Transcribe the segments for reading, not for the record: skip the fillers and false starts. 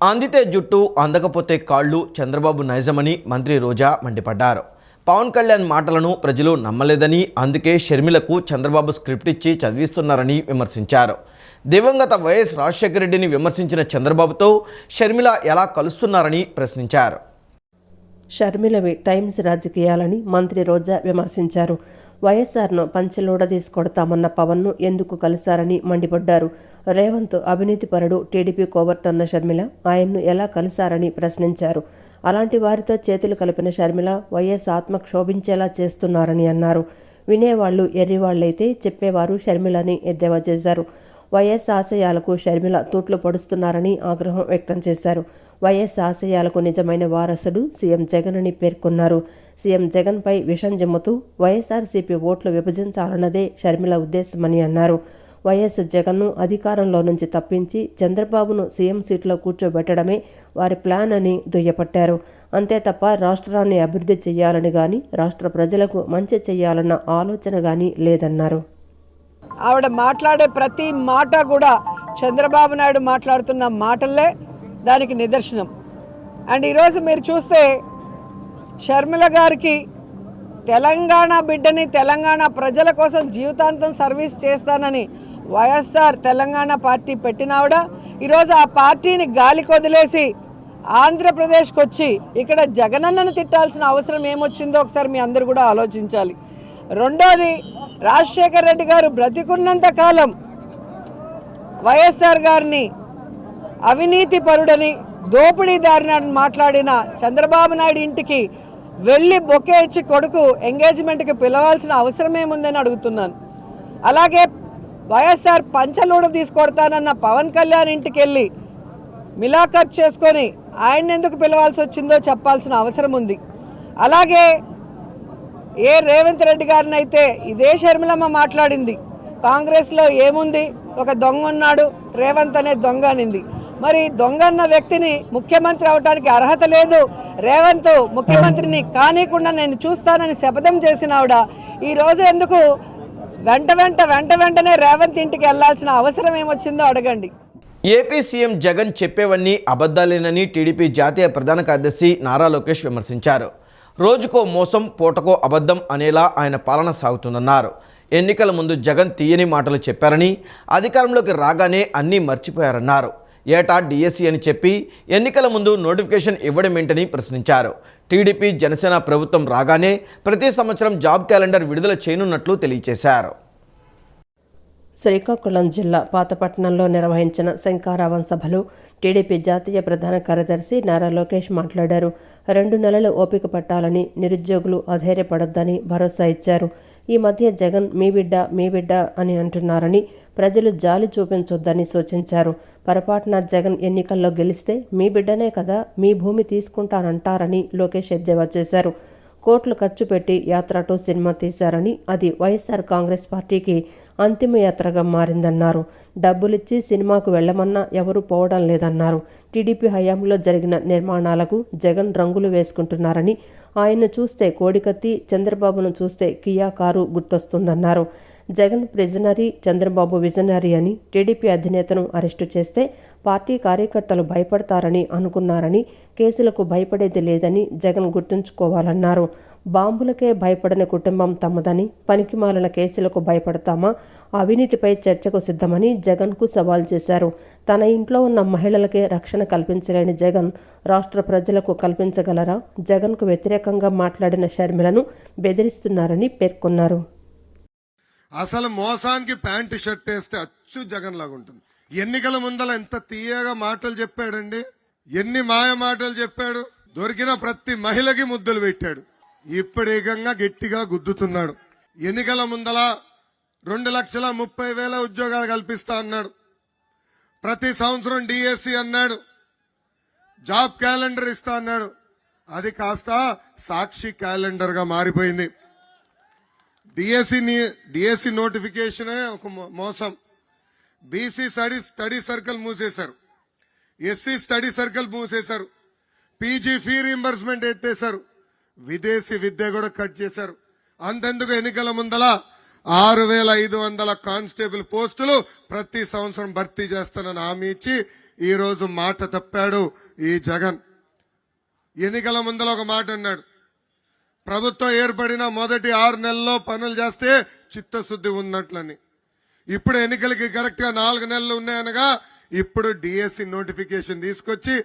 అందితే జుట్టు అందకపోతే కాళ్ళు చంద్రబాబు నైజమని మంత్రి రోజా మండిపడ్డారు. పవన్ కళ్యాణ్ మాటలను ప్రజలు నమ్మలేదని, అందుకే షర్మిలకు చంద్రబాబు స్క్రిప్ట్ ఇచ్చి చదివిస్తున్నారని విమర్శించారు. దివంగత వైఎస్ రాజశేఖర రెడ్డిని విమర్శించిన చంద్రబాబుతో షర్మిల ఎలా కలుస్తున్నారని ప్రశ్నించారు. షర్మిలవి టైమ్స్ రాజకీయాలని మంత్రి రోజా విమర్శించారు. వైఎస్ఆర్ను పంచెలోడదీసి కొడతామన్న పవన్ను ఎందుకు కలిశారని మండిపడ్డారు. రేవంత్ అవినీతిపరుడు, టీడీపీ కోవర్ట్ అన్న షర్మిల ఆయన్ను ఎలా కలిశారని ప్రశ్నించారు. అలాంటి వారితో చేతులు కలిపిన షర్మిల వైఎస్ ఆత్మ క్షోభించేలా చేస్తున్నారని అన్నారు. వినేవాళ్లు ఎర్రివాళ్లైతే చెప్పేవారు షర్మిలని ఎద్దేవా చేశారు. వైఎస్ ఆశయాలకు షర్మిల తూట్లు పొడుస్తున్నారని ఆగ్రహం వ్యక్తం చేశారు. వైఎస్ ఆశయాలకు నిజమైన వారసుడు సీఎం జగన్ అని పేర్కొన్నారు. సీఎం జగన్పై విషం జిమ్ముతూ వైఎస్ఆర్సీపీ ఓట్లు విభజించాలన్నదే షర్మిల ఉద్దేశమని అన్నారు. వైఎస్ జగన్ను అధికారంలో నుంచి తప్పించి చంద్రబాబును సీఎం సీట్లో కూర్చోబెట్టడమే వారి ప్లాన్ అని దుయ్యపట్టారు. అంతే తప్ప రాష్ట్రాన్ని అభివృద్ధి చేయాలని కానీ, రాష్ట్ర ప్రజలకు మంచి చేయాలన్న ఆలోచన కానీ లేదన్నారు. ఆవిడ మాట్లాడే ప్రతి మాట కూడా చంద్రబాబు నాయుడు మాట్లాడుతున్న మాటలే దానికి నిదర్శనం. అండ్ ఈరోజు మీరు చూస్తే షర్మిల గారికి తెలంగాణ బిడ్డని, తెలంగాణ ప్రజల కోసం జీవితాంతం సర్వీస్ చేస్తానని వైఎస్ఆర్ తెలంగాణ పార్టీ పెట్టినావిడ ఈరోజు ఆ పార్టీని గాలికి వదిలేసి ఆంధ్రప్రదేశ్కి వచ్చి ఇక్కడ జగనన్నను తిట్టాల్సిన అవసరం ఏమొచ్చిందో ఒకసారి మీ అందరూ కూడా ఆలోచించాలి. రెండోది, రాజశేఖర రెడ్డి గారు బ్రతికున్నంత కాలం వైఎస్ఆర్ గారిని అవినీతి పరుడని, దోపిడీదారిని మాట్లాడిన చంద్రబాబు నాయుడు ఇంటికి వెళ్ళి బొకే ఇచ్చి కొడుకు ఎంగేజ్మెంట్కి పిలవాల్సిన అవసరం ఏముందని అడుగుతున్నాను. అలాగే వైఎస్ఆర్ పంచలూడు తీసుకొడతానన్న పవన్ కళ్యాణ్ ఇంటికి వెళ్ళి మిలాఖత్ చేసుకొని ఆయన ఎందుకు పిలవాల్సి వచ్చిందో చెప్పాల్సిన అవసరం ఉంది. అలాగే రేవంత్ రెడ్డి గారిని అయితే ఇదే షర్మిలమ్మ మాట్లాడింది. కాంగ్రెస్లో ఏముంది, ఒక దొంగ ఉన్నాడు, రేవంత్ అనే దొంగ అనింది. మరి దొంగ అన్న వ్యక్తిని ముఖ్యమంత్రి అవడానికి అర్హత లేదు, రేవంత్ ముఖ్యమంత్రిని కానీకుండా నేను చూస్తానని శపథం చేసిన ఆవిడ ఈరోజు ఎందుకు వెంటనే రేవంత్ ఇంటికి వెళ్లాల్సిన అవసరం ఏమొచ్చిందో అడగండి. ఏపీ సీఎం జగన్ చెప్పేవన్నీ అబద్ధాలేనని టీడీపీ జాతీయ ప్రధాన కార్యదర్శి నారా లోకేష్ విమర్శించారు. రోజుకో మోసం, పూటకో అబద్ధం అనేలా ఆయన పాలన సాగుతుందన్నారు. ఎన్నికల ముందు జగన్ తీయని మాటలు చెప్పారని, అధికారంలోకి రాగానే అన్నీ మర్చిపోయారన్నారు. ఏటా డిఎస్సి అని చెప్పి ఎన్నికల ముందు నోటిఫికేషన్ ఇవ్వడమేంటని ప్రశ్నించారు. టీడీపీ జనసేన ప్రభుత్వం రాగానే ప్రతి సంవత్సరం జాబ్ క్యాలెండర్ విడుదల చేయనున్నట్లు తెలియజేశారు. శ్రీకాకుళం జిల్లా పాతపట్నంలో నిర్వహించిన శంఖారావం సభలో టీడీపీ జాతీయ ప్రధాన కార్యదర్శి నారా లోకేష్ మాట్లాడారు. 2 నెలలు ఓపిక పట్టాలని, నిరుద్యోగులు అధైర్యపడొద్దని భరోసా ఇచ్చారు. ఈ మధ్య జగన్ మీ బిడ్డ అని అంటున్నారని, ప్రజలు జాలి చూపించొద్దని సూచించారు. పొరపాటున జగన్ ఎన్నికల్లో గెలిస్తే మీ బిడ్డనే కదా మీ భూమి తీసుకుంటానంటారని లోకేష్ ఎద్దేవా చేశారు. కోట్లు ఖర్చు పెట్టి యాత్ర 2 సినిమా తీశారని, అది వైఎస్ఆర్ కాంగ్రెస్ పార్టీకి అంతిమ యాత్రగా మారిందన్నారు. డబ్బులిచ్చి సినిమాకు వెళ్లమన్నా ఎవరూ పోవడం లేదన్నారు. టీడీపీ హయాంలో జరిగిన నిర్మాణాలకు జగన్ రంగులు వేసుకుంటున్నారని, ఆయన్ను చూస్తే కోడికత్తి, చంద్రబాబును చూస్తే Kia car గుర్తొస్తుందన్నారు. Jagan ప్రిజనరీ, Chandrababu visionary అని టీడీపీ అధినేతను అరెస్టు చేస్తే పార్టీ కార్యకర్తలు భయపడతారని అనుకున్నారని, కేసులకు భయపడేది లేదని జగన్ గుర్తుంచుకోవాలన్నారు. బాంబులకే భయపడని కుటుంబం తమదని, పనికిమాలిన కేసులకు భయపడతామా, అవినీతిపై చర్చకు సిద్ధమని జగన్కు సవాల్ చేశారు. తన ఇంట్లో ఉన్న మహిళలకే రక్షణ కల్పించలేని జగన్ రాష్ట్ర ప్రజలకు కల్పించగలరా? జగన్కు వ్యతిరేకంగా మాట్లాడిన షర్మిలను బెదిరిస్తున్నారని పేర్కొన్నారు. అసలు మోసానికి ప్యాంటు షర్ట్ వేస్తే అచ్చు జగన్ లాగా ఉంటుంది. ఎన్నికల ముందల ఎంత తీయగా మాటలు చెప్పాడండి, ఎన్ని మాయ మాటలు చెప్పాడు. దొరికిన ప్రతి మహిళకి ముద్దులు పెట్టాడు. ఇప్పుడు ఏకంగా గట్టిగా గుద్దుతున్నాడు. ఎన్నికల ముందల 2,30,000 ఉద్యోగాలు కల్పిస్తా అన్నాడు. ప్రతి సంవత్సరం డిఎస్సి అన్నాడు, జాబ్ క్యాలెండర్ ఇస్తా అన్నాడు. అది కాస్త సాక్షి క్యాలెండర్ గా మారిపోయింది. డిఎస్సి నోటిఫికేషనే ఒక మోసం. బీసీ స్టడీ సర్కిల్ మూసేశారు, ఎస్సీ స్టడీ సర్కిల్ మూసేశారు, పీజీ ఫీ రీంబర్స్మెంట్ ఎత్తేశారు, విదేశీ విద్య కూడా కట్ చేశారు. అంతెందుకు ఎన్నికల ముందల 6,500 కానిస్టేబుల్ పోస్టులు ప్రతి సంవత్సరం భర్తీ చేస్తానని హామీ ఇచ్చి ఈరోజు మాట తప్పాడు ఈ జగన్. ఎన్నికల ముందర ఒక మాట అన్నాడు, ప్రభుత్వం ఏర్పడిన మొదటి 6 నెలల్లో పనులు చేస్తే చిత్తశుద్ధి ఉన్నట్లని. ఇప్పుడు ఎన్నికలకి కరెక్ట్ గా 4 నెలలు ఉన్నాయనగా ఇప్పుడు డిఎస్సి నోటిఫికేషన్ తీసుకొచ్చి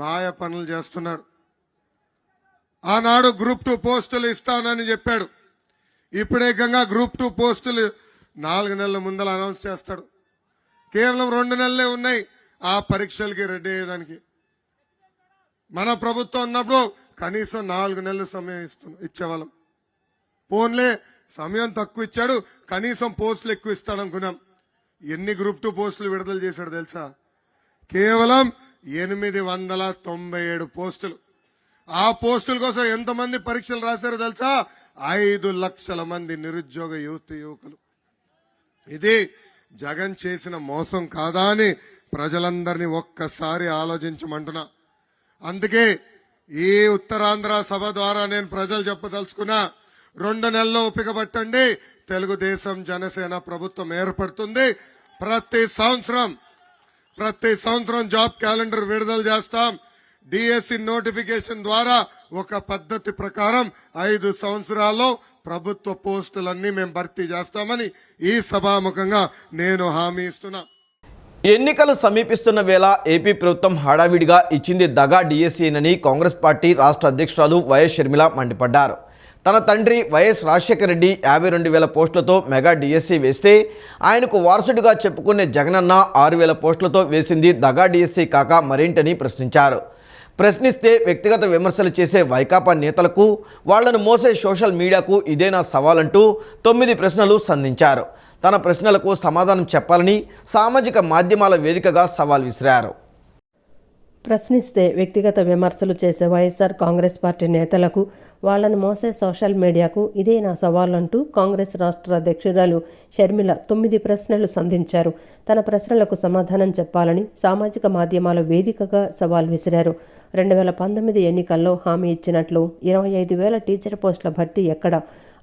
మాయ పనులు చేస్తున్నాడు. ఆనాడు గ్రూప్ 2 పోస్టులు ఇస్తానని చెప్పాడు. ఇప్పుడు ఏకంగా గ్రూప్ 2 పోస్టులు 4 నెలల ముందర అనౌన్స్ చేస్తాడు. కేవలం 2 నెలలే ఉన్నాయి ఆ పరీక్షలకి రెడీ అయ్యేదానికి. మన ప్రభుత్వం ఉన్నప్పుడు కనీసం 4 నెలల సమయం ఇచ్చేవాళ్ళం. పోన్లే సమయం తక్కువ ఇచ్చాడు, కనీసం పోస్టులు ఎక్కువ ఇస్తాడు అనుకున్నాం. ఎన్ని గ్రూప్ 2 పోస్టులు విడుదల చేశాడు తెలుసా? కేవలం 897 పోస్టులు. ఆ పోస్టుల కోసం ఎంతమంది పరీక్షలు రాశారో తెలుసా? 5 లక్షల మంది నిరుద్యోగ యువకులు. ఇది జగన్ చేసిన మోసం కాదా అని ప్రజలందరినీ ఒక్కసారి ఆలోచించమంటున్నా. అందుకే ఈ ఉత్తరాంధ్ర సభ ద్వారా నేను ప్రజలు చెప్పదలుచుకున్నా, 2 నెలల్లో ఓపిక పట్టండి, తెలుగుదేశం జనసేన ప్రభుత్వం ఏర్పడుతుంది. ప్రతి సంవత్సరం జాబ్ క్యాలెండర్ విడుదల చేస్తాం. డిఎస్సి నోటిఫికేషన్ ద్వారా ఒక పద్ధతి ప్రకారం 5 సంవత్సరాల్లో ప్రభుత్వ పోస్టులన్నీ మేము భర్తీ చేస్తామని ఈ సభాముఖంగా నేను హామీ ఇస్తున్నా. ఎన్నికలు సమీపిస్తున్న వేళ ఏపీ ప్రభుత్వం హడావిడిగా ఇచ్చింది దగా డిఎస్సీనని కాంగ్రెస్ పార్టీ రాష్ట్ర అధ్యక్షురాలు వైఎస్ షర్మిల మండిపడ్డారు. తన తండ్రి వైఎస్ రాజశేఖర రెడ్డి 52,000 పోస్టులతో మెగా డిఎస్సీ వేస్తే ఆయనకు వారసుడిగా చెప్పుకునే జగనన్న 6,000 పోస్టులతో వేసింది దగా డిఎస్సీ కాక మరేంటని ప్రశ్నించారు. ప్రశ్నిస్తే వ్యక్తిగత విమర్శలు చేసే వైకాపా నేతలకు, వాళ్లను మోసే సోషల్ మీడియాకు ఇదేనా సవాలంటూ 9 ప్రశ్నలు సంధించారు. తన ప్రశ్నలకు సమాధానం చెప్పాలని సామాజిక మాధ్యమాల వేదికగా సవాల్ విసిరారు. ప్రశ్నిస్తే వ్యక్తిగత విమర్శలు చేసే వైఎస్ఆర్ కాంగ్రెస్ పార్టీ నేతలకు, వాళ్లను మోసే సోషల్ మీడియాకు ఇదే నా సవాలంటూ కాంగ్రెస్ రాష్ట్ర అధ్యక్షురాలు షర్మిల 9 ప్రశ్నలు సంధించారు. తన ప్రశ్నలకు సమాధానం చెప్పాలని సామాజిక మాధ్యమాల వేదికగా సవాల్ విసిరారు. 2019 ఎన్నికల్లో హామీ ఇచ్చినట్లు 25,000 టీచర్ పోస్టుల భర్తీ ఎక్కడ?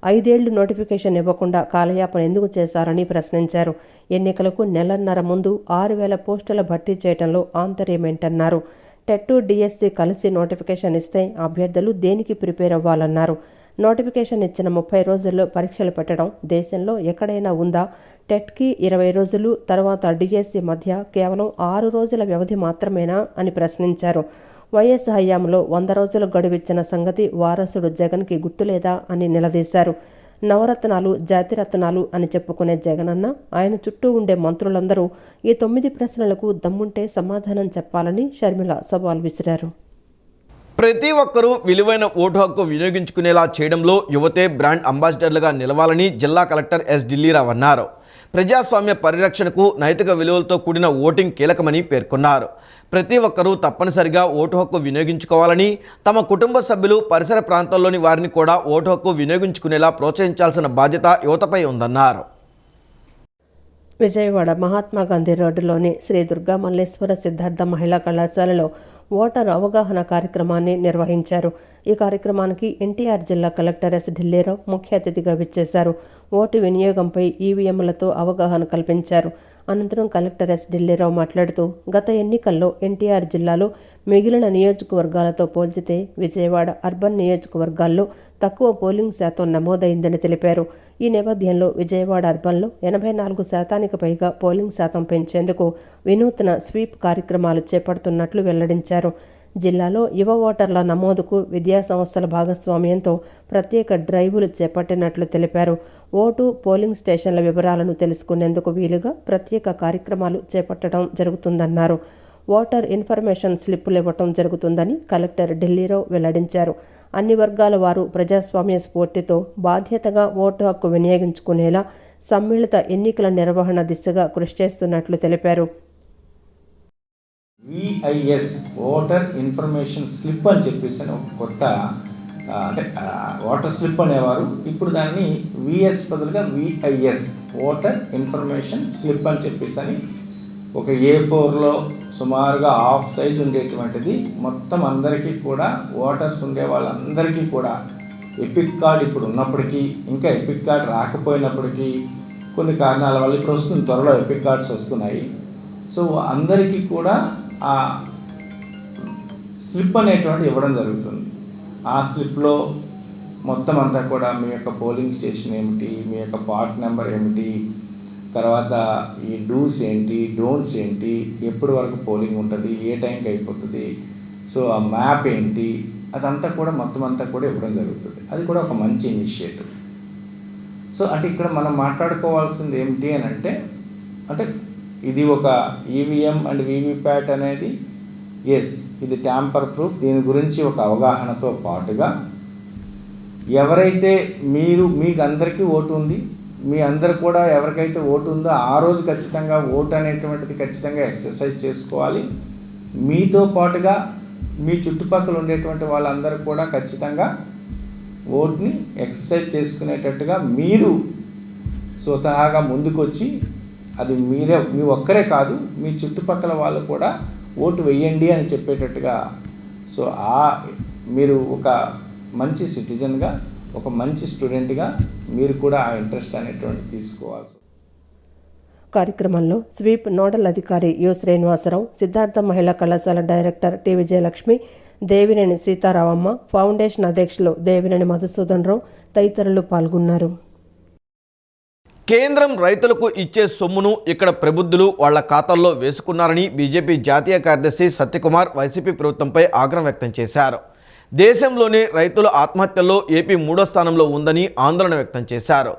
5 ఏళ్లు నోటిఫికేషన్ ఇవ్వకుండా కాలయాపన ఎందుకు చేశారని ప్రశ్నించారు. ఎన్నికలకు నెలన్నర ముందు 6,000 పోస్టుల భర్తీ చేయడంలో ఆంతర్యమేంటన్నారు. టెట్ డిఎస్సీ కలిసి నోటిఫికేషన్ ఇస్తే అభ్యర్థులు దేనికి ప్రిపేర్ అవ్వాలన్నారు. నోటిఫికేషన్ ఇచ్చిన 30 రోజుల్లో పరీక్షలు పెట్టడం దేశంలో ఎక్కడైనా ఉందా? టెట్కి 20 రోజులు, తర్వాత డిఎస్సీ మధ్య కేవలం 6 రోజుల వ్యవధి మాత్రమేనా అని ప్రశ్నించారు. వైఎస్ హయాంలో 100 రోజులు గడువిచ్చిన సంగతి వారసుడు జగన్కి గుర్తులేదా అని నిలదీశారు. నవరత్నాలు, జాతిరత్నాలు అని చెప్పుకునే జగనన్న, ఆయన చుట్టూ ఉండే మంత్రులందరూ ఈ 9 ప్రశ్నలకు దమ్ముంటే సమాధానం చెప్పాలని షర్మిల సవాల్ విసిరారు. ప్రతి ఒక్కరూ విలువైన ఓటు హక్కు వినియోగించుకునేలా చేయడంలో యువతే బ్రాండ్ అంబాసిడర్లుగా నిలవాలని జిల్లా కలెక్టర్ ఎస్ ఢిల్లీరావు అన్నారు. ప్రజాస్వామ్య పరిరక్షణకు నైతిక విలువలతో కూడిన ఓటింగ్ కీలకమని పేర్కొన్నారు. ప్రతి ఒక్కరూ తప్పనిసరిగా ఓటు హక్కు వినియోగించుకోవాలని, తమ కుటుంబ సభ్యులు, పరిసర ప్రాంతాల్లోని వారిని కూడా ఓటు హక్కు వినియోగించుకునేలా ప్రోత్సహించాల్సిన బాధ్యత యువతపై ఉందన్నారు. విజయవాడ మహాత్మాగాంధీ రోడ్డులోని శ్రీ దుర్గా మల్లేశ్వర సిద్ధార్థ మహిళా కళాశాలలో ఓటర్ అవగాహన కార్యక్రమాన్ని నిర్వహించారు. ఈ కార్యక్రమానికి ఎన్టీఆర్ జిల్లా కలెక్టర్ ఎస్ ఢిల్లీరావు ముఖ్య అతిథిగా విచ్చేశారు. ఓటు వినియోగంపై ఈవీఎంలతో అవగాహన కల్పించారు. అనంతరం కలెక్టర్ ఎస్ ఢిల్లీరావు మాట్లాడుతూ, గత ఎన్నికల్లో ఎన్టీఆర్ జిల్లాలో మిగిలిన నియోజకవర్గాలతో పోల్చితే విజయవాడ అర్బన్ నియోజకవర్గాల్లో తక్కువ పోలింగ్ శాతం నమోదైందని తెలిపారు. ఈ నేపథ్యంలో విజయవాడ అర్బన్లో 84% పైగా పోలింగ్ శాతం పెంచేందుకు వినూత్న స్వీప్ కార్యక్రమాలు చేపడుతున్నట్లు వెల్లడించారు. జిల్లాలో యువ ఓటర్ల నమోదుకు విద్యా సంస్థల భాగస్వామ్యంతో ప్రత్యేక డ్రైవులు చేపట్టినట్లు తెలిపారు. ఓటు, పోలింగ్ స్టేషన్ల వివరాలను తెలుసుకునేందుకు వీలుగా ప్రత్యేక కార్యక్రమాలు చేపట్టడం జరుగుతుందన్నారు. ఓటర్ ఇన్ఫర్మేషన్ స్లిప్పులు ఇవ్వటం జరుగుతుందని కలెక్టర్ ఢిల్లీరావు వెల్లడించారు. అన్ని వర్గాల వారు ప్రజాస్వామ్య స్ఫూర్తితో బాధ్యతగా ఓటు హక్కు వినియోగించుకునేలా సమ్మిళిత ఎన్నికల నిర్వహణ దిశగా కృషి చేస్తున్నట్లు తెలిపారు. విఐఎస్ ఓటర్ ఇన్ఫర్మేషన్ స్లిప్ అని చెప్పేసి ఒక కొత్త అంటే ఓటర్ స్లిప్ అనేవారు, ఇప్పుడు దాన్ని విఎస్ బదులుగా విఐఎస్ ఓటర్ ఇన్ఫర్మేషన్ స్లిప్ అని చెప్పేసి అని ఒక A4లో సుమారుగా హాఫ్ సైజ్ ఉండేటువంటిది మొత్తం అందరికీ కూడా ఓటర్స్ ఉండే వాళ్ళందరికీ కూడా ఎపిక్ కార్డ్ ఇప్పుడు ఉన్నప్పటికీ, ఇంకా ఎపిక్ కార్డ్ రాకపోయినప్పటికీ కొన్ని కారణాల వల్ల ఇప్పుడు వస్తుంది, త్వరలో ఎపిక్ కార్డ్స్ వస్తున్నాయి. సో అందరికీ కూడా ఆ స్లిప్ అనేటువంటి ఇవ్వడం జరుగుతుంది. ఆ స్లిప్లో మొత్తం అంతా కూడా మీ యొక్క పోలింగ్ స్టేషన్ ఏమిటి, మీ యొక్క పార్ట్ నెంబర్ ఏమిటి, తర్వాత ఈ డూస్ ఏంటి, డోంట్స్ ఏంటి, ఎప్పటి వరకు పోలింగ్ ఉంటుంది, ఏ టైంకి అయిపోతుంది, సో ఆ మ్యాప్ ఏంటి, అదంతా కూడా మొత్తం అంతా కూడా ఇవ్వడం జరుగుతుంది. అది కూడా ఒక మంచి ఇనిషియేటివ్. సో అంటే ఇక్కడ మనం మాట్లాడుకోవాల్సింది ఏమిటి అని అంటే ఇది ఒక ఈవీఎం అండ్ వీవీప్యాట్ అనేది ఇది ట్యాంపర్ ప్రూఫ్. దీని గురించి ఒక అవగాహనతో పాటుగా ఎవరైతే మీకు అందరికీ ఓటు ఉంది, మీ అందరు కూడా ఎవరికైతే ఓటు ఉందో ఆ రోజు ఖచ్చితంగా ఓటు అనేటువంటిది ఖచ్చితంగా ఎక్సర్సైజ్ చేసుకోవాలి. మీతో పాటుగా మీ చుట్టుపక్కల ఉండేటువంటి వాళ్ళందరూ కూడా ఖచ్చితంగా ఓటుని ఎక్సర్సైజ్ చేసుకునేటట్టుగా మీరు స్వతహాగా ముందుకొచ్చి, అది మీ ఒక్కరే కాదు, మీ చుట్టుపక్కల వాళ్ళు కూడా ఓటు వేయండి అని చెప్పేటట్టుగా, సో మీరు ఒక మంచి సిటిజన్గా, ఒక మంచి స్టూడెంట్గా మీరు కూడా ఆ ఇంట్రెస్ట్ అనేటువంటి తీసుకోవాలి. కార్యక్రమంలో స్వీప్ నోడల్ అధికారి యు శ్రీనివాసరావు, సిద్ధార్థ మహిళా కళాశాల director T Vijayalakshmi, Devineni Seetharamamma, foundation అధ్యక్షులు దేవినేని మధుసూదన్ రావు తదితరులు పాల్గొన్నారు. కేంద్రం రైతులకు ఇచ్చే సొమ్మును ఇక్కడ ప్రబుద్ధులు వాళ్ల ఖాతాల్లో వేసుకున్నారని బీజేపీ జాతీయ కార్యదర్శి సత్యకుమార్ వైసీపీ ప్రభుత్వంపై ఆగ్రహం వ్యక్తం చేశారు. దేశంలోనే రైతుల ఆత్మహత్యల్లో ఏపీ 3వ స్థానంలో ఉందని ఆందోళన వ్యక్తం చేశారు.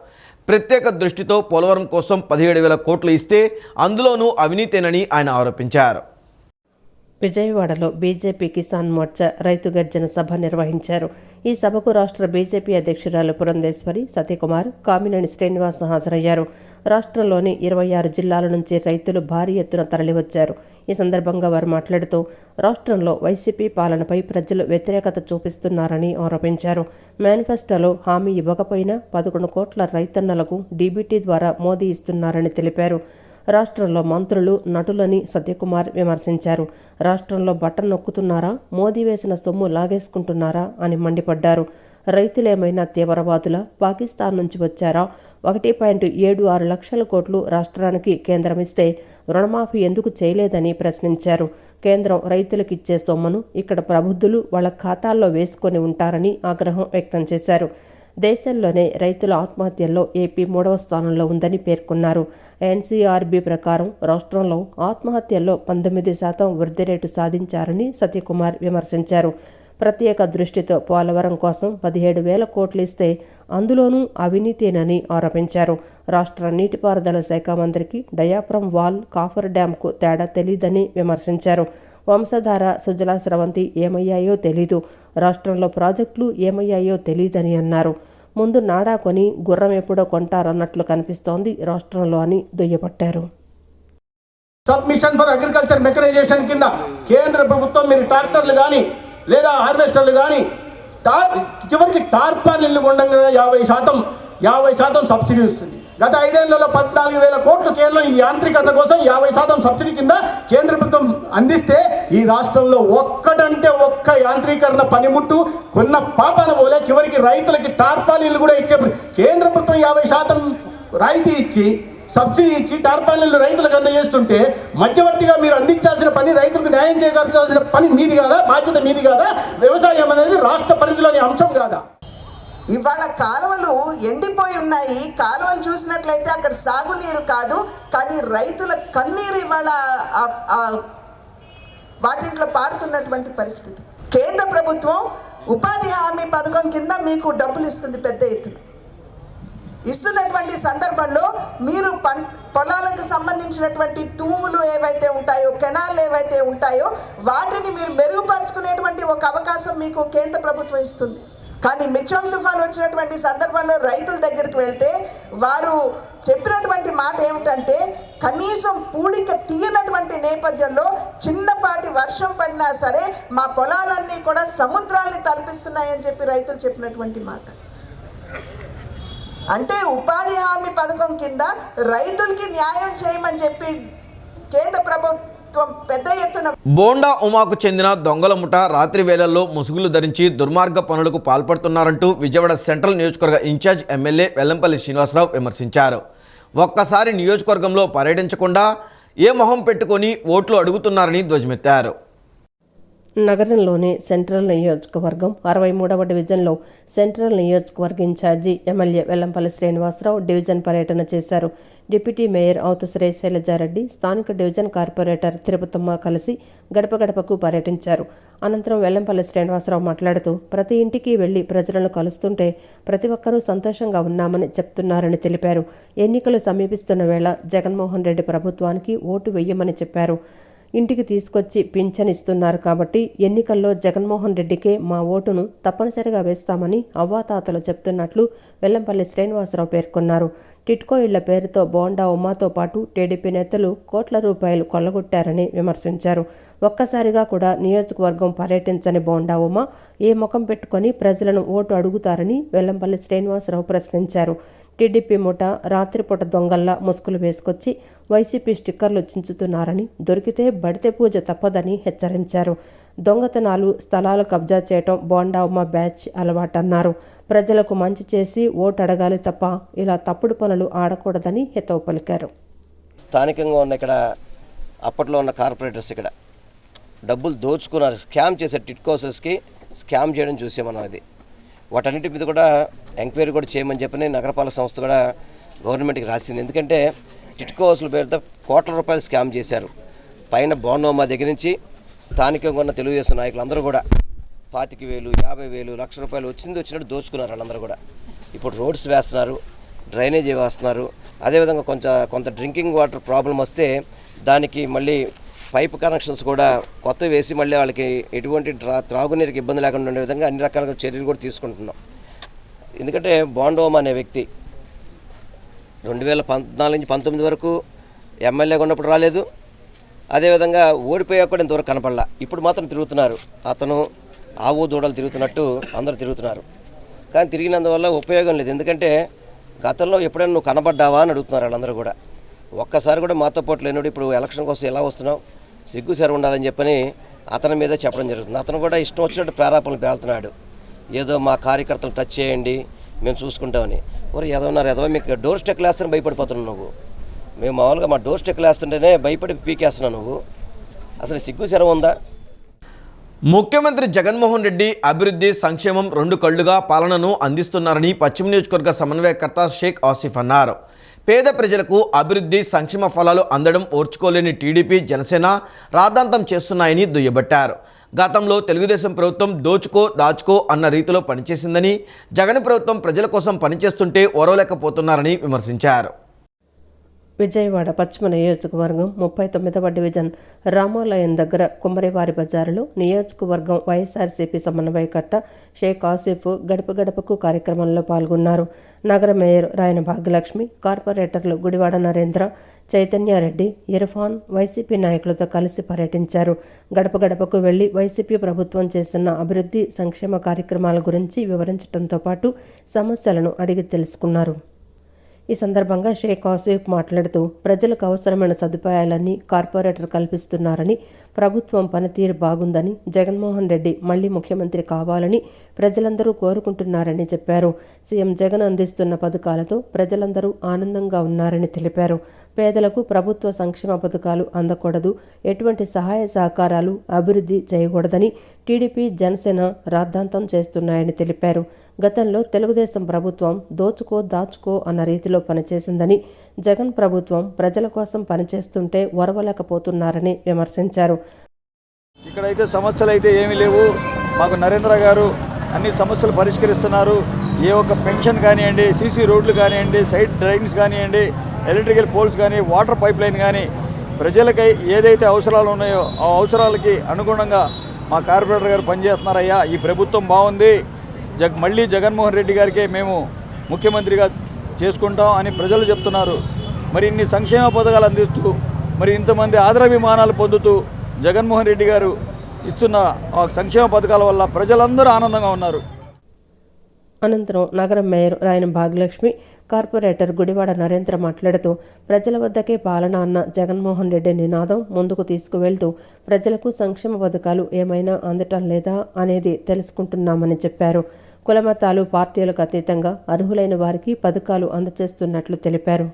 ప్రత్యేక దృష్టితో పోలవరం కోసం 17,000 కోట్లు ఇస్తే అందులోనూ అవినీతేనని ఆయన ఆరోపించారు. విజయవాడలో బీజేపీ కిసాన్ మోర్చా రైతు గర్జన సభ నిర్వహించారు. ఈ సభకు రాష్ట్ర బీజేపీ అధ్యక్షురాలు పురంధేశ్వరి, సత్యకుమార్, కామినేని శ్రీనివాస్ హాజరయ్యారు. రాష్ట్రంలోని 26 జిల్లాల నుంచి రైతులు భారీ ఎత్తున తరలివచ్చారు. ఈ సందర్భంగా వారు మాట్లాడుతూ రాష్ట్రంలో వైసీపీ పాలనపై ప్రజలు వ్యతిరేకత చూపిస్తున్నారని ఆరోపించారు. మేనిఫెస్టోలో హామీ ఇవ్వకపోయినా 11 కోట్ల రైతన్నలకు డీబీటీ ద్వారా మోదీ ఇస్తున్నారని తెలిపారు. రాష్ట్రంలో మంత్రులు నటులని సత్యకుమార్ విమర్శించారు. రాష్ట్రంలో బటన్ నొక్కుతున్నారా, మోదీ వేసిన సొమ్ము లాగేసుకుంటున్నారా అని మండిపడ్డారు. రైతులేమైనా తీవ్రవాదులా, పాకిస్తాన్ నుంచి వచ్చారా, 1.76 లక్షల కోట్లు రాష్ట్రానికి కేంద్రం ఇస్తే రుణమాఫీ ఎందుకు చేయలేదని ప్రశ్నించారు. కేంద్రం రైతులకిచ్చే సొమ్మును ఇక్కడ ప్రబుద్ధులు వాళ్ళ ఖాతాల్లో వేసుకొని ఉంటారని ఆగ్రహం వ్యక్తం చేశారు. దేశంలోనే రైతుల ఆత్మహత్యల్లో ఏపీ 3వ స్థానంలో ఉందని పేర్కొన్నారు. ఎన్సీఆర్బీ ప్రకారం రాష్ట్రంలో ఆత్మహత్యల్లో 19% వృద్ధి రేటు సాధించారని సత్యకుమార్ విమర్శించారు. ప్రత్యేక దృష్టితో పోలవరం కోసం 17,000 కోట్లు ఇస్తే అందులోనూ అవినీతేనని ఆరోపించారు. రాష్ట్ర నీటిపారుదల శాఖ మంత్రికి డయాఫ్రమ్ వాల్, కాఫర్ డ్యాంకు తేడా తెలీదని విమర్శించారు. వంశధార, సుజలా స్రవంతి ఏమయ్యాయో తెలీదు, రాష్ట్రంలో ప్రాజెక్టులు ఏమయ్యాయో తెలీదని అన్నారు. ముందు నాడా కొని గుర్రం ఎప్పుడో కొంటారన్నట్లు కనిపిస్తోంది రాష్ట్రంలో అని దుయ్యబట్టారు. సబ్మిషన్ ఫర్ అగ్రికల్చర్ మెకనైజేషన్ కింద కేంద్ర ప్రభుత్వం మీరు ట్రాక్టర్లు కానీ లేదా హార్వెస్టర్లు కానీ చివరికి టార్పాలిన్లు కొండగా 50% సబ్సిడీ వస్తుంది. గత 5 ఏళ్లలో 14,000 కోట్లు కేవలం ఈ యాంత్రీకరణ కోసం 50% సబ్సిడీ కింద కేంద్ర ప్రభుత్వం అందిస్తే ఈ రాష్ట్రంలో ఒక్కటంటే ఒక్క యాంత్రీకరణ పనిముట్టు కొన్న పాపాన పోలే. చివరికి రైతులకి టార్పాలిన్లు కూడా ఇచ్చే కేంద్ర ప్రభుత్వం 50% రాయితీ ఇచ్చి సబ్సిడీ ఇచ్చి టార్పాలిన్లు రైతులకు అందజేస్తుంటే మధ్యవర్తిగా మీరు అందించాల్సిన పని, రైతులకు న్యాయం చేయగలచాల్సిన పని మీది కాదా? బాధ్యత మీది కాదా? వ్యవసాయం అనేది రాష్ట్ర పరిధిలోని అంశం కాదా? ఇవాళ కాలువలు ఎండిపోయి ఉన్నాయి. కాలువలు చూసినట్లయితే అక్కడ సాగునీరు కాదు, కానీ రైతుల కన్నీరు ఇవాళ వాటింట్లో పారుతున్నటువంటి పరిస్థితి. కేంద్ర ప్రభుత్వం ఉపాధి హామీ పథకం కింద మీకు డబ్బులు ఇస్తుంది, పెద్ద ఎత్తున ఇస్తున్నటువంటి సందర్భంలో మీరు పొలాలకు సంబంధించినటువంటి తూములు ఏవైతే ఉంటాయో, కెనాల్ ఏవైతే ఉంటాయో వాటిని మీరు మెరుగుపరుచుకునేటువంటి ఒక అవకాశం మీకు కేంద్ర ప్రభుత్వం ఇస్తుంది. కానీ మిర్చాంగ్ తుఫాన్ వచ్చినటువంటి సందర్భంలో రైతుల దగ్గరికి వెళ్తే వారు చెప్పినటువంటి మాట ఏమిటంటే, కనీసం పూడిక తీయనటువంటి నేపథ్యంలో చిన్నపాటి వర్షం పడినా సరే మా పొలాలన్నీ కూడా సముద్రాన్ని తలపిస్తున్నాయని చెప్పి రైతులు చెప్పినటువంటి మాట. అంటే ఉపాధి హామీ పథకం కింద రైతులకి న్యాయం చేయమని చెప్పి కేంద్ర ప్రభుత్వం పెద్ద ఎత్తున. బోండా ఉమాకు చెందిన దొంగల ముఠ రాత్రి వేళల్లో ముసుగులు ధరించి దుర్మార్గ పనులకు పాల్పడుతున్నారంటూ విజయవాడ సెంట్రల్ నియోజకవర్గ ఇన్ఛార్జ్ ఎమ్మెల్యే వెల్లంపల్లి శ్రీనివాసరావు విమర్శించారు. ఒక్కసారి నియోజకవర్గంలో పర్యటించకుండా ఏ మొహం పెట్టుకొని ఓట్లు అడుగుతున్నారని ధ్వజమెత్తారు. నగరంలోని సెంట్రల్ నియోజకవర్గం 63వ డివిజన్లో సెంట్రల్ నియోజకవర్గ in-charge MLA Vellampalli Srinivasa Rao division పర్యటన చేశారు. డిప్యూటీ మేయర్ అవుతు శ్రీశైలజారెడ్డి, స్థానిక డివిజన్ కార్పొరేటర్ తిరుపతమ్మ కలిసి గడప గడపకు పర్యటించారు. అనంతరం వెల్లంపల్లి శ్రీనివాసరావు మాట్లాడుతూ ప్రతి ఇంటికి వెళ్లి ప్రజలను కలుస్తుంటే ప్రతి ఒక్కరూ సంతోషంగా ఉన్నామని చెప్తున్నారని తెలిపారు. ఎన్నికలు సమీపిస్తున్న వేళ జగన్మోహన్ రెడ్డి ప్రభుత్వానికి ఓటు వేయమని చెప్పారు. ఇంటికి తీసుకొచ్చి పింఛన్ ఇస్తున్నారు కాబట్టి ఎన్నికల్లో జగన్మోహన్ రెడ్డికే మా ఓటును తప్పనిసరిగా వేస్తామని అవ్వాతాతలు చెప్తున్నట్లు వెల్లంపల్లి శ్రీనివాసరావు పేర్కొన్నారు. టిట్కో ఇళ్ల పేరుతో బోండా ఉమాతో పాటు టీడీపీ నేతలు కోట్ల రూపాయలు కొల్లగొట్టారని విమర్శించారు. ఒక్కసారిగా కూడా నియోజకవర్గం పర్యటించని బోండా ఉమా ఏ ముఖం పెట్టుకొని ప్రజలను ఓటు అడుగుతారని వెల్లంపల్లి శ్రీనివాసరావు ప్రశ్నించారు. టీడీపీ ముఠ రాత్రిపూట దొంగల్లా ముసుగులు వేసుకొచ్చి వైసీపీ స్టిక్కర్లు చించుతున్నారని, దొరికితే బడితే పూజ తప్పదని హెచ్చరించారు. దొంగతనాలు, స్థలాలు కబ్జా చేయటం బోండా ఉమ్మ బ్యాచ్ అలవాటన్నారు. ప్రజలకు మంచి చేసి ఓటు అడగాలి తప్ప ఇలా తప్పుడు పనులు ఆడకూడదని హితవు పలికారు. స్థానికంగా ఉన్న ఇక్కడ అప్పట్లో ఉన్న కార్పొరేటర్స్ ఇక్కడ డబ్బులు దోచుకున్నారు, స్కామ్ చేసే టిట్కోసెస్కి స్కామ్ చేయడం చూసే మనం. అది వాటన్నిటి మీద కూడా ఎంక్వైరీ కూడా చేయమని చెప్పని నగరపాలక సంస్థ కూడా గవర్నమెంట్కి రాసింది. ఎందుకంటే టిట్కో హౌస్ల పేరుతో కోట్ల రూపాయలు స్కామ్ చేశారు. పైన బోండోమా దగ్గర నుంచి స్థానికంగా ఉన్న తెలుగుదేశం నాయకులందరూ కూడా 25,000, 50,000, ₹1,00,000 వచ్చినట్టు దోచుకున్నారు వాళ్ళందరూ కూడా. ఇప్పుడు రోడ్స్ వేస్తున్నారు, డ్రైనేజీ వేస్తున్నారు. అదేవిధంగా కొంత డ్రింకింగ్ వాటర్ ప్రాబ్లం వస్తే దానికి మళ్ళీ పైప్ కనెక్షన్స్ కూడా కొత్త వేసి మళ్ళీ వాళ్ళకి ఎటువంటి త్రాగునీరుకి ఇబ్బంది లేకుండా ఉండే విధంగా అన్ని రకాల చర్యలు కూడా తీసుకుంటున్నాం. ఎందుకంటే బోండోమా అనే వ్యక్తి 2014 నుంచి 19 వరకు ఎమ్మెల్యేగా ఉన్నప్పుడు రాలేదు. అదేవిధంగా ఓడిపోయాక కూడా ఇంతవరకు కనపడలా. ఇప్పుడు మాత్రం తిరుగుతున్నారు. అతను ఆవు దూడలు తిరుగుతున్నట్టు అందరూ తిరుగుతున్నారు. కానీ తిరిగినందువల్ల ఉపయోగం లేదు. ఎందుకంటే గతంలో ఎప్పుడైనా నువ్వు కనబడ్డావా అని అడుగుతున్నారు వాళ్ళందరూ కూడా. ఒక్కసారి కూడా మాతో పాటు లేనివాడు ఇప్పుడు ఎలక్షన్ కోసం ఎలా వస్తున్నావు, సిగ్గు సెర ఉండాలని చెప్పని అతని మీద చెప్పడం జరుగుతుంది. అతను కూడా ఇష్టం వచ్చినట్టు ప్రేరేపణలు పేలుతున్నాడు. ఏదో మా కార్యకర్తలు టచ్ చేయండి, మేము చూసుకుంటామని. మరి ఏదో మీకు డోర్ స్టెక్లు వేస్తేనే భయపడిపోతున్నావు నువ్వు. మేము మామూలుగా మా డోర్ స్టెక్లు వేస్తుంటేనే భయపడి పీకేస్తున్నావు నువ్వు. అసలు సిగ్గు సెర ఉందా? ముఖ్యమంత్రి జగన్మోహన్ రెడ్డి అభివృద్ధి, సంక్షేమం 2 కళ్లుగా పాలనను అందిస్తున్నారని పశ్చిమ నియోజకవర్గ సమన్వయకర్త షేక్ ఆసిఫ్ అన్నారు. పేద ప్రజలకు అభివృద్ధి, సంక్షేమ ఫలాలు అందడం ఓర్చుకోలేని టీడీపీ, జనసేన రాద్ధాంతం చేస్తున్నాయని దుయ్యబట్టారు. గతంలో తెలుగుదేశం ప్రభుత్వం దోచుకో దాచుకో అన్న రీతిలో పనిచేసిందని, జగన్ ప్రభుత్వం ప్రజల కోసం పనిచేస్తుంటే ఓరవలేకపోతున్నారని విమర్శించారు. విజయవాడ పశ్చిమ నియోజకవర్గం 39వ డివిజన్ రామాలయం దగ్గర కుమ్మరివారి బజారులో నియోజకవర్గం వైఎస్ఆర్సీపీ సమన్వయకర్త షేక్ ఆసిఫ్ గడప గడపకు కార్యక్రమంలో పాల్గొన్నారు. నగర మేయర్ రాయన భాగ్యలక్ష్మి, కార్పొరేటర్లు గుడివాడ నరేంద్ర, చైతన్యారెడ్డి, ఇర్ఫాన్ వైసీపీ నాయకులతో కలిసి పర్యటించారు. గడప గడపకు వెళ్లి వైసీపీ ప్రభుత్వం చేస్తున్న అభివృద్ధి, సంక్షేమ కార్యక్రమాల గురించి వివరించడంతో పాటు సమస్యలను అడిగి తెలుసుకున్నారు. ఈ సందర్భంగా షేక్ ఆసిఫ్ మాట్లాడుతూ ప్రజలకు అవసరమైన సదుపాయాలన్నీ కార్పొరేటర్ కల్పిస్తున్నారని, ప్రభుత్వం పనితీరు బాగుందని, జగన్మోహన్ రెడ్డి మళ్లీ ముఖ్యమంత్రి కావాలని ప్రజలందరూ కోరుకుంటున్నారని చెప్పారు. సీఎం జగన్ అందిస్తున్న పథకాలతో ప్రజలందరూ ఆనందంగా ఉన్నారని తెలిపారు. పేదలకు ప్రభుత్వ సంక్షేమ పథకాలు అందకూడదు, ఎటువంటి సహాయ సహకారాలు అభివృద్ధి చేయకూడదని టీడీపీ, జనసేన రాద్ధాంతం చేస్తున్నాయని తెలిపారు. గతంలో తెలుగుదేశం ప్రభుత్వం దోచుకో దాచుకో అన్న రీతిలో పనిచేసిందని, జగన్ ప్రభుత్వం ప్రజల కోసం పనిచేస్తుంటే ఓర్వలేకపోతున్నారని విమర్శించారు. ఇక్కడైతే సమస్యలు అయితే ఏమీ లేవు. మాకు నరేంద్ర గారు అన్ని సమస్యలు పరిష్కరిస్తున్నారు. ఏ ఒక్క పెన్షన్ కానివ్వండి, సీసీ రోడ్లు కానివ్వండి, సైడ్ డ్రైన్స్ కానివ్వండి, ఎలక్ట్రికల్ పోల్స్ కానీ, వాటర్ పైప్ లైన్ కానీ, ప్రజలకై ఏదైతే అవసరాలు ఉన్నాయో ఆ అవసరాలకి అనుగుణంగా మా కార్పొరేటర్ గారు పనిచేస్తున్నారయ్యా. ఈ ప్రభుత్వం బాగుంది, మళ్ళీ జగన్మోహన్ రెడ్డి గారికే మేము ముఖ్యమంత్రిగా చేసుకుంటాం అని ప్రజలు చెప్తున్నారు. మరి ఇన్ని సంక్షేమ పథకాలు అందిస్తూ, మరి ఇంతమంది ఆదరాభిమానాలు పొందుతూ జగన్మోహన్ రెడ్డి గారు ఇస్తున్న ఆ సంక్షేమ పథకాల వల్ల ప్రజలందరూ ఆనందంగా ఉన్నారు. అనంతరం నగర మేయర్ రాయన భాగ్యలక్ష్మి, కార్పొరేటర్ గుడివాడ నరేంద్ర మాట్లాడుతూ ప్రజల వద్దకే పాలన అన్న జగన్మోహన్ రెడ్డి నినాదం ముందుకు తీసుకువెళ్తూ ప్రజలకు సంక్షేమ పథకాలు ఏమైనా అందటం లేదా అనేది తెలుసుకుంటున్నామని చెప్పారు. కులమతాలు, పార్టీలకు అతీతంగా అర్హులైన వారికి పథకాలు అందజేస్తున్నట్లు తెలిపారు.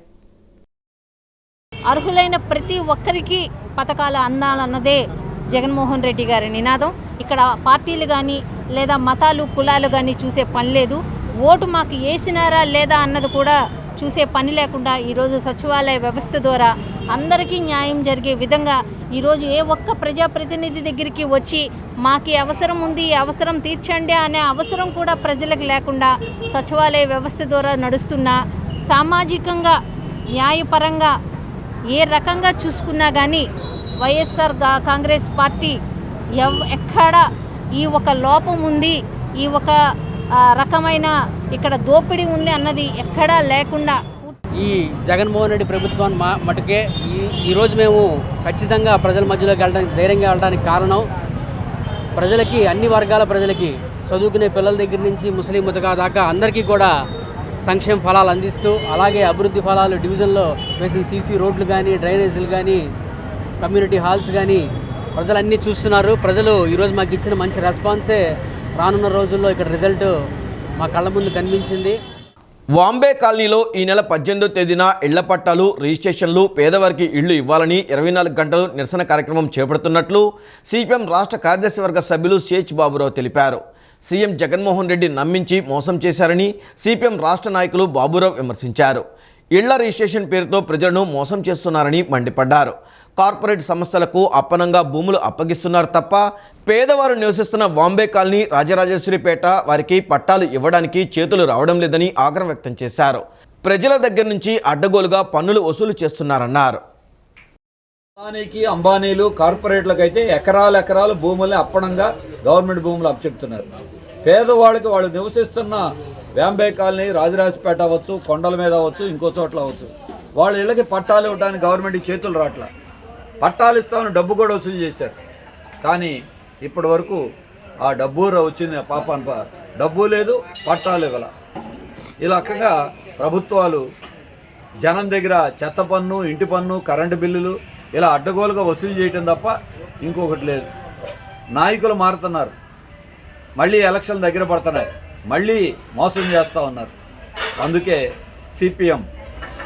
అర్హులైన ప్రతి ఒక్కరికి పథకాలు అందాలన్నదే జగన్మోహన్ రెడ్డి గారి నినాదం. ఇక్కడ పార్టీలు కానీ లేదా మతాలు కులాలు కానీ చూసే పని లేదు. ఓటు మాకు వేసినారా లేదా అన్నది కూడా చూసే పని లేకుండా ఈరోజు సచివాలయ వ్యవస్థ ద్వారా అందరికీ న్యాయం జరిగే విధంగా ఈరోజు ఏ ఒక్క ప్రజాప్రతినిధి దగ్గరికి వచ్చి మాకు అవసరం ఉంది, అవసరం తీర్చండి అనే అవసరం కూడా ప్రజలకు లేకుండా సచివాలయ వ్యవస్థ ద్వారా నడుస్తున్న, సామాజికంగా న్యాయపరంగా ఏ రకంగా చూసుకున్నా కానీ వైఎస్ఆర్ కాంగ్రెస్ పార్టీ ఎక్కడ ఈ ఒక లోపం ఉంది, ఈ ఒక రకమైన ఇక్కడ దోపిడీ ఉంది అన్నది ఎక్కడా లేకుండా ఈ జగన్మోహన్ రెడ్డి ప్రభుత్వాన్ని మటుకే ఈరోజు మేము ఖచ్చితంగా ప్రజల మధ్యలోకి వెళ్ళడానికి ధైర్యంగా వెళ్ళడానికి కారణం ప్రజలకి, అన్ని వర్గాల ప్రజలకి, చదువుకునే పిల్లల దగ్గర నుంచి ముస్లిం ముతకా దాకా అందరికీ కూడా సంక్షేమ ఫలాలు అందిస్తూ, అలాగే అభివృద్ధి ఫలాలు డివిజన్లో వేసిన సీసీ రోడ్లు కానీ, డ్రైనేజీలు కానీ, కమ్యూనిటీ హాల్స్ కానీ ప్రజలన్నీ చూస్తున్నారు. ప్రజలు ఈరోజు మాకు ఇచ్చిన మంచి రెస్పాన్సే రానున్న రోజుల్లో ఇక్కడ రిజల్ట్ మా కళ్ళ ముందు కనిపించింది. వాంబే కాలనీలో ఈ నెల 18వ తేదీన ఇళ్ల పట్టాలు, రిజిస్ట్రేషన్లు, పేదవారికి ఇళ్లు ఇవ్వాలని 24 గంటలు నిరసన కార్యక్రమం చేపడుతున్నట్లు సిపిఎం రాష్ట్ర కార్యదర్శి వర్గ సభ్యులు సిహెచ్ బాబురావు తెలిపారు. సీఎం జగన్మోహన్ రెడ్డి నమ్మించి మోసం చేశారని సిపిఎం రాష్ట్ర నాయకులు బాబురావు విమర్శించారు. ఇళ్ల రిజిస్ట్రేషన్ పేరుతో ప్రజలను మోసం చేస్తున్నారని మండిపడ్డారు. కార్పొరేట్ సంస్థలకు అప్పనంగా భూములు అప్పగిస్తున్నారు తప్ప పేదవారు నివసిస్తున్న వాంబే కాలనీ, రాజరాజేశ్వరిపేట వారికి పట్టాలు ఇవ్వడానికి చేతులు రావడం లేదని ఆగ్రహం వ్యక్తం చేశారు. ప్రజల దగ్గర నుంచి అడ్డగోలుగా పన్నులు వసూలు చేస్తున్నారన్నారు. అంబానీలు కార్పొరేట్లకు అయితే ఎకరాలు భూముల్ని అప్పనంగా గవర్నమెంట్ భూములు అప్పచెప్తున్నారు. పేదవాళ్ళకి వాళ్ళు నివసిస్తున్న వాంబే కాలనీ, రాజరాజపేట అవ్వచ్చు, కొండల మీద అవ్వచ్చు, ఇంకో చోట్ల అవ్వచ్చు, వాళ్ళ ఇళ్ళకి పట్టాలు ఇవ్వడానికి గవర్నమెంట్ చేతులు రావట్లా. పట్టాలు ఇస్తామని డబ్బు కూడా వసూలు చేశారు. కానీ ఇప్పటి వరకు ఆ డబ్బు వచ్చింది పాపాన్ని డబ్బు లేదు, పట్టాలు ఇవ్వాల. ఈ రకంగా ప్రభుత్వాలు జనం దగ్గర చెత్త పన్ను, ఇంటి పన్ను, కరెంటు బిల్లులు ఇలా అడ్డగోలుగా వసూలు చేయటం తప్ప ఇంకొకటి లేదు. నాయకులు మారుతున్నారు, మళ్ళీ ఎలక్షన్లు దగ్గర పడుతున్నాయి, మళ్ళీ మోసం చేస్తూ ఉన్నారు. అందుకే సిపిఎం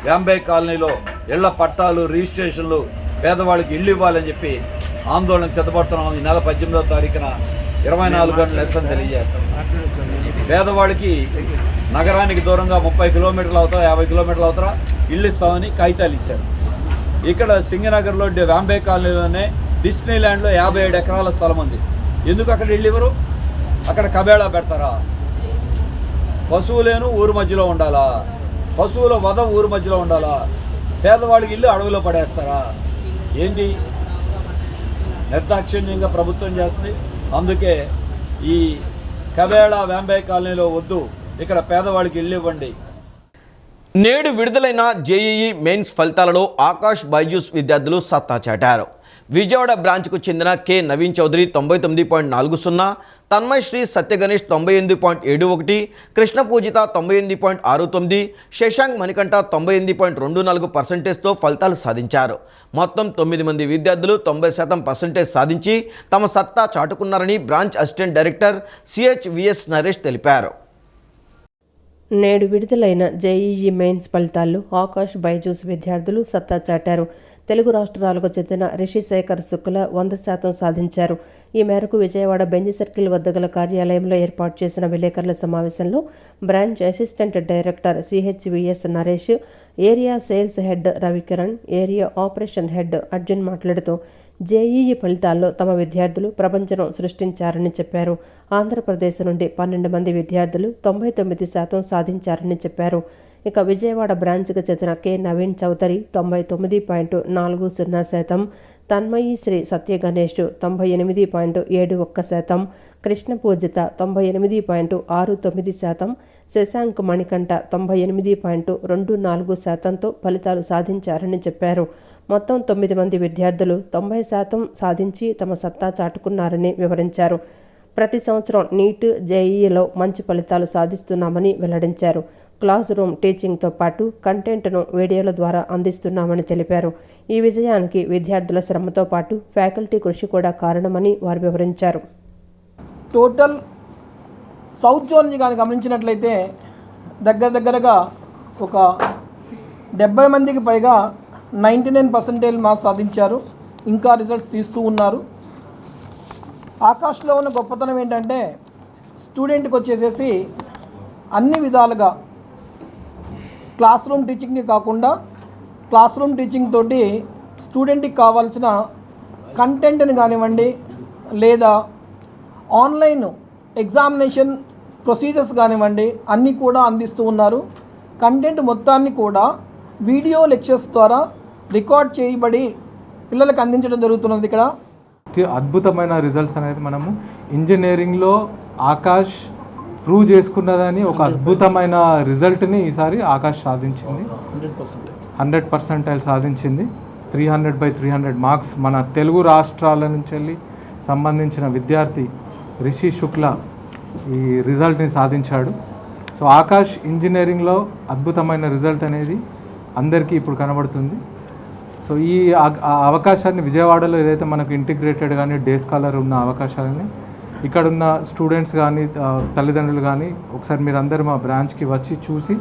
వాంబే కాలనీలో ఇళ్ల పట్టాలు, రిజిస్ట్రేషన్లు, పేదవాళ్ళకి ఇళ్ళు ఇవ్వాలని చెప్పి ఆందోళనకు సిద్ధపడుతున్నాం. ఈ నెల 18వ తారీఖున 24 గంటల నిరసన తెలియజేస్తాం. పేదవాడికి నగరానికి దూరంగా 30 కిలోమీటర్లు అవుతారా, 50 కిలోమీటర్లు అవుతారా ఇళ్ళు ఇస్తామని కాగితాలు ఇచ్చారు. ఇక్కడ సింగనగర్లో వాంబే కాలనీలోనే డిస్నీ ల్యాండ్లో 57 ఎకరాల స్థలం ఉంది. ఎందుకు అక్కడ ఇళ్ళు ఇవ్వరు? అక్కడ కబేళా పెడతారా? పశువులేను ఊరు మధ్యలో ఉండాలా? పశువుల వధ ఊరు మధ్యలో ఉండాలా? పేదవాడికి ఇల్లు అడవిలో పడేస్తారా? ఏంటి నిర్దాక్షిణ్యంగా ప్రభుత్వం చేస్తుంది. అందుకే ఈ కబేళా వాంబే కాలనీలో వద్దు, ఇక్కడ పేదవాడికి ఇల్లు ఇవ్వండి. నేడు విడుదలైన జేఈఈ మెయిన్స్ ఫలితాలలో ఆకాష్ బైజూస్ విద్యార్థులు సత్తా చాటారు. విజయవాడ బ్రాంచ్కు చెందిన కె నవీన్ చౌదరి 99.40, తన్మయ్ శ్రీ సత్యగణేష్ 98.71, కృష్ణ పూజిత 98.69, శశాంక్ మణికంఠ 98.24%తో ఫలితాలు సాధించారు. మొత్తం 9 మంది విద్యార్థులు 90% సాధించి తమ సత్తా చాటుకున్నారని branch assistant director CHVS Naresh తెలిపారు. నేడు విడుదలైన జేఈఈ మెయిన్స్ ఫలితాల్లో ఆకాష్ బైజూస్ విద్యార్థులు సత్తా చాటారు. తెలుగు రాష్ట్రాలకు చెందిన రిషిశేఖర్ శుక్ల 100% సాధించారు. ఈ మేరకు విజయవాడ బెంజ్ సర్కిల్ వద్ద గల కార్యాలయంలో ఏర్పాటు చేసిన విలేకరుల సమావేశంలో branch assistant director CHVS Naresh, area sales head Ravikiran, area operation head Arjun మాట్లాడుతూ జేఈఈ ఫలితాల్లో తమ విద్యార్థులు ప్రపంచం సృష్టించారని చెప్పారు. ఆంధ్రప్రదేశ్ నుండి 12 మంది విద్యార్థులు 99% సాధించారని చెప్పారు. ఇక విజయవాడ బ్రాంచ్కు చెందిన కె నవీన్ చౌదరి 99.40%, తన్మయి శ్రీ సత్యగణేష్ 98.71%, కృష్ణ పూజిత 98.69%, శశాంక్ మణికంఠ 98.24%తో ఫలితాలు సాధించారని చెప్పారు. మొత్తం 9 మంది విద్యార్థులు 90% సాధించి తమ సత్తా చాటుకున్నారని వివరించారు. ప్రతి సంవత్సరం నీట్, జేఈఈలో మంచి ఫలితాలు సాధిస్తున్నామని వెల్లడించారు. క్లాస్ రూమ్ టీచింగ్తో పాటు కంటెంట్ను వీడియోల ద్వారా అందిస్తున్నామని తెలిపారు. ఈ విజయానికి విద్యార్థుల శ్రమతో పాటు ఫ్యాకల్టీ కృషి కూడా కారణమని వారు వివరించారు. టోటల్ సౌత్ జోన్ కానీ గమనించినట్లయితే దగ్గరగా ఒక 70 మందికి పైగా 99% మార్క్స్ సాధించారు. ఇంకా రిజల్ట్స్ తీస్తూ ఉన్నారు. ఆకాష్లో ఉన్న గొప్పతనం ఏంటంటే స్టూడెంట్కి వచ్చేసేసి అన్ని విధాలుగా క్లాస్ రూమ్ టీచింగ్కి కాకుండా క్లాస్ రూమ్ టీచింగ్ తోటి స్టూడెంట్కి కావాల్సిన కంటెంట్ని కానివ్వండి లేదా ఆన్లైన్ ఎగ్జామినేషన్ ప్రొసీజర్స్ కానివ్వండి అన్నీ కూడా అందిస్తూ ఉన్నారు. కంటెంట్ మొత్తాన్ని కూడా వీడియో లెక్చర్స్ ద్వారా రికార్డ్ చేయబడి పిల్లలకు అందించడం జరుగుతున్నది. ఇక్కడ అద్భుతమైన రిజల్ట్స్ అనేది మనము ఇంజనీరింగ్లో ఆకాష్ ప్రూవ్ చేసుకున్నదని ఒక అద్భుతమైన రిజల్ట్ని ఈసారి ఆకాష్ సాధించింది. 100% సాధించింది. 300/300 మార్క్స్ మన తెలుగు రాష్ట్రాల నుంచి వెళ్ళి సంబంధించిన విద్యార్థి రిషి శుక్లా ఈ రిజల్ట్ని సాధించాడు. సో ఆకాష్ ఇంజనీరింగ్లో అద్భుతమైన రిజల్ట్ అనేది అందరికీ ఇప్పుడు కనబడుతుంది. సో ఈ అవకాశాన్ని విజయవాడలో ఏదైతే మనకు ఇంటిగ్రేటెడ్ కానీ డే స్కాలర్ ఉన్న అవకాశాలని ఇక్కడున్న స్టూడెంట్స్ కానీ తల్లిదండ్రులు కానీ ఒకసారి మీరందరూ మా బ్రాంచ్కి వచ్చి చూసి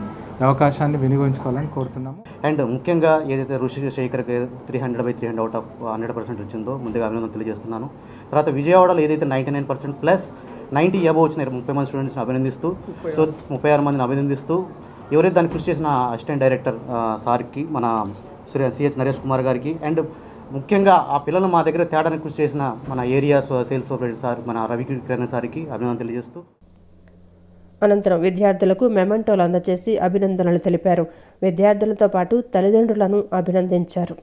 అవకాశాన్ని వినియోగించుకోవాలని కోరుతున్నాము. అండ్ ముఖ్యంగా ఏదైతే ఋషిశేఖర్కి 300/300 అవుట్ ఆఫ్ 100% వచ్చిందో ముందుగా అభినందన తెలియజేస్తున్నాను. తర్వాత విజయవాడలో ఏదైతే 99% ప్లస్ 90 అబోవ్ వచ్చిన 30 మంది స్టూడెంట్స్ని అభినందిస్తూ, సో 36 మందిని అభినందిస్తూ ఎవరైతే దాన్ని కృషి చేసిన అసిస్టెంట్ డైరెక్టర్ సార్కి, మన సిహెచ్ నరేష్ కుమార్ గారికి, అండ్ ముఖ్యంగా ఆ పిల్లలు మా దగ్గర తేడానికి కృషి చేసిన మన ఏరియా సేల్స్ సూపరింటెండెంట్ సార్ మన రవి కిరణ్ సార్కి అభినందన తెలియజేస్తూ అనంతరం విద్యార్థులకు మెమంటోలు అందజేసి అభినందనలు తెలిపారు. విద్యార్థులతో పాటు తల్లిదండ్రులను అభినందించారు.